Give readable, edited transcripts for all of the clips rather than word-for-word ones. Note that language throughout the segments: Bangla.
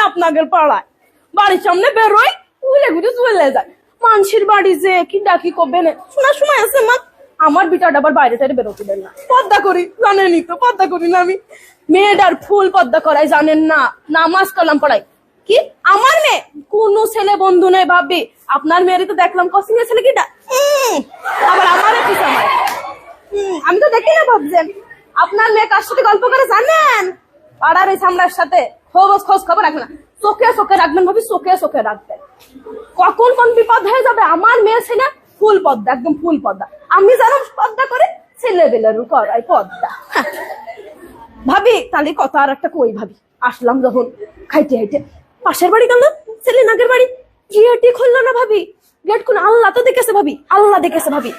আপনাদের পাড়ায় বাড়ির সামনে বেরোয় উলে ঘুরে চলে যায়। মানুষের বাড়ি যে কি ডাকি করবে না শোনার সময় আছে মা। আমার বিটাটা আবার বাইরে টাইরে বেরোতে দেন না। পর্দা করি জানেনই তো, পর্দা করি না আমি। মেয়েটার ফুল পর্দা করাই জানেন না, নামাজ কালাম পড়াই। কি আমার মেয়ে? কোন ছেলে বন্ধু নেই ভাবি। আপনার মেয়েরই তো দেখলাম কসিং এর ছেলে কিটা আবার আমারও কি সময়। আমি তো দেখি না ভাবছেন। আপনার মেয়ে কার সাথে গল্প করে জানেন? পাড়ার এই সামলার সাথে। খোঁজ খবর রাখবেন না, চোখে চোখে রাখবেন ভাবি, চোখে চোখে রাখবেন। কখন কোন বিপদ হয়ে যাবে। আমার মেয়ে ছেলে ফুল পর্দা, একদম ফুল পর্দা। আমি যেন পর্দা করে ছেলেবেলেরও করাই পর্দা। ভাবি তাহলে কথা আর একটা কই ভাবি। আসলাম যখন খাইতে খাইতে পাশের বাড়ি গেল ছেলে নাগের বাড়ি, গেটই খুললো না ভাবি। গেট খুলে আল্লাহ তো দেখেছে ভাবি, আল্লাহ দেখেছে ভাবি।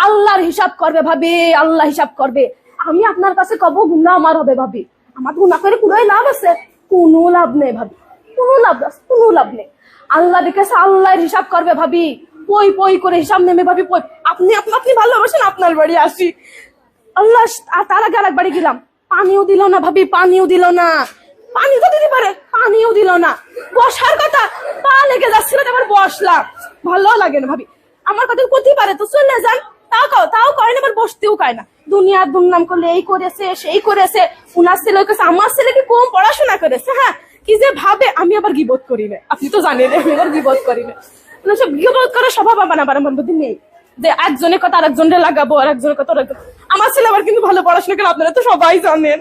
আল্লাহর হিসাব করবে ভাবি, আল্লাহ হিসাব করবে। আমি আপনার কাছে কব গুনাহ আমার হবে ভাবি। আমার গুনাহ করে কোনো লাভ আছে? কোনো লাভ নেই ভাবি, কোনো লাভ নেই। আল্লাহ দেখেছে, আল্লাহর হিসাব করবে ভাবি। পই পই করে হিসাব নেমে ভাবি। পই আপনি আপনি ভালোবাসেন, আপনার বাড়ি আসি। আল্লাহ তার আগে আর এক বাড়ি গেলাম, পানিও দিল না ভাবি, পানিও দিল না। পানি তো দিতে পারে, পানিও দিল না। বসার কথা পা লেগে যাচ্ছিল, আবার বসলাম। ভালো লাগে না ভাবি। আমার কথা করতে পারে তো চলে যান, তাও কয় না, আবার বসতেও কয় না। দুনিয়ার দুর্নাম করলে এই করেছে সেই করেছে। উনার ছেলে করেছে, আমার ছেলে কি কম পড়াশোনা করেছে? হ্যাঁ কি যে ভাবে। আমি আবার গিবত করি না, আপনি তো জানেন আমি আবার গিবত করি না। সব গিবত করার স্বভাব আমার মধ্যে নেই যে একজনের কথা আরেকজনের লাগাবো, আর একজনের কথা আমার ছেলে আবার কিন্তু ভালো পড়াশোনা করে, আপনারা তো সবাই জানেন।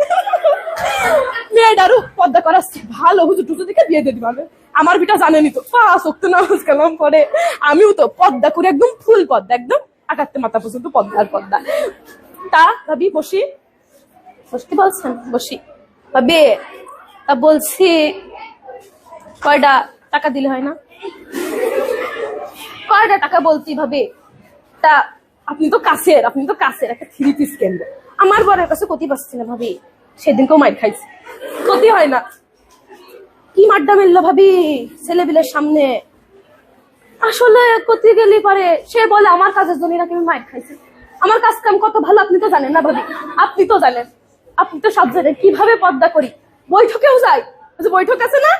মেয়েটারও পর্দা করাচ্ছি, ভালো হুজুর টুজুর দিকে বিয়ে দিয়ে দিবে। আমার বিটা জানেনি তো, 5 ওয়াক্ত নামাজ কালাম পড়ে। আমিও তো পর্দা করে একদম ফুল পর্দা, একদম আকাতে মাথা পর্যন্ত পর্দা। তা ভাবি বসি, বসতে বলছেন বসি ভাবি। তা বলছি কয়টা টাকা দিলে হয় না? কয়টা টাকা বলছি ভাবি। তা আপনি তো কাছের একটা 3 পিস কেনবো। আমার বরের কাছে ক্ষতি পাচ্ছি না ভাবি। সেদিনকেও মাইর খাইছি, ক্ষতি হয় না। কি মাড্ডা মিললো ভাবি ছেলেবিলের সামনে। আসলে ক্ষতি গেলি পারে সে বলে আমার কাজের জন্য নাকি আমি মাইর খাইছি। আমার কাজ কাম কত ভালো আপনি তো জানেন না ভাবি। আপনি তো জানেন, আপনি তো সব জানেন কিভাবে পর্দা করি। বৈঠকেও যাই, বৈঠক আছে না,